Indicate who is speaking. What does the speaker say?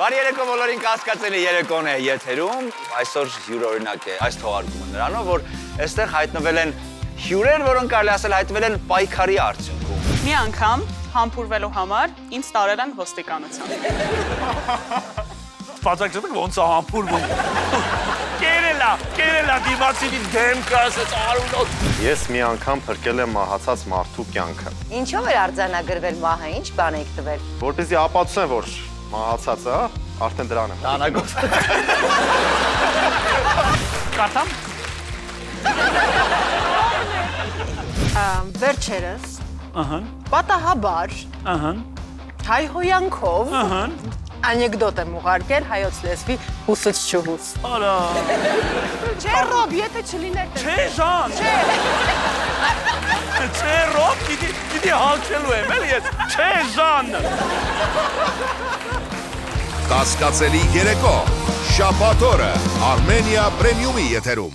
Speaker 1: Բարի երեկո բոլորին, կասկածելի երեկոն է եթերում։ Այսօր յուրօրինակ է այս թողարկումը նրանով, որ այստեղ հայտնվել են հյուրեր, որոնք կարելի ասել հայտնվել են պայքարի արդյունքում։
Speaker 2: Մի անգամ համբուրվելու համար ինձ տարել են ոստիկանության։
Speaker 3: Պատակ չդեք ոնց է համբուրվում։ Կերելա դիմացին դեմքը ասեց արունոտ։
Speaker 4: Ես մի անգամ փրկել եմ մահացած մարդու կյանքը։
Speaker 5: Ինչով էր արձանագրվել մահը, ինչ բան եք տվել։
Speaker 4: Որպեսզի ապացուցեմ, որ մահացածը արդեն դրան է։
Speaker 1: Տանագոց։
Speaker 3: Կարդամ։
Speaker 6: Վերջերս
Speaker 3: Ահա։
Speaker 6: պատահաբար
Speaker 3: Ահա։
Speaker 6: հայհոյանքով
Speaker 3: Ահա։
Speaker 6: անեկդոտ եմ ուղարկել հայոց լեզվի ուսուցչուհուց։
Speaker 3: Արա։
Speaker 6: Չէ, Ռոբ, եթե չլիներ
Speaker 3: Չէ, Ժան։ Չէ, Ռոբ, գիտի հալչելու եմ, էլ ես։ Չէ, Ժան։
Speaker 7: Կասկածելի երեկո, շաբաթ օրը Armenia Premium-ի եթերում։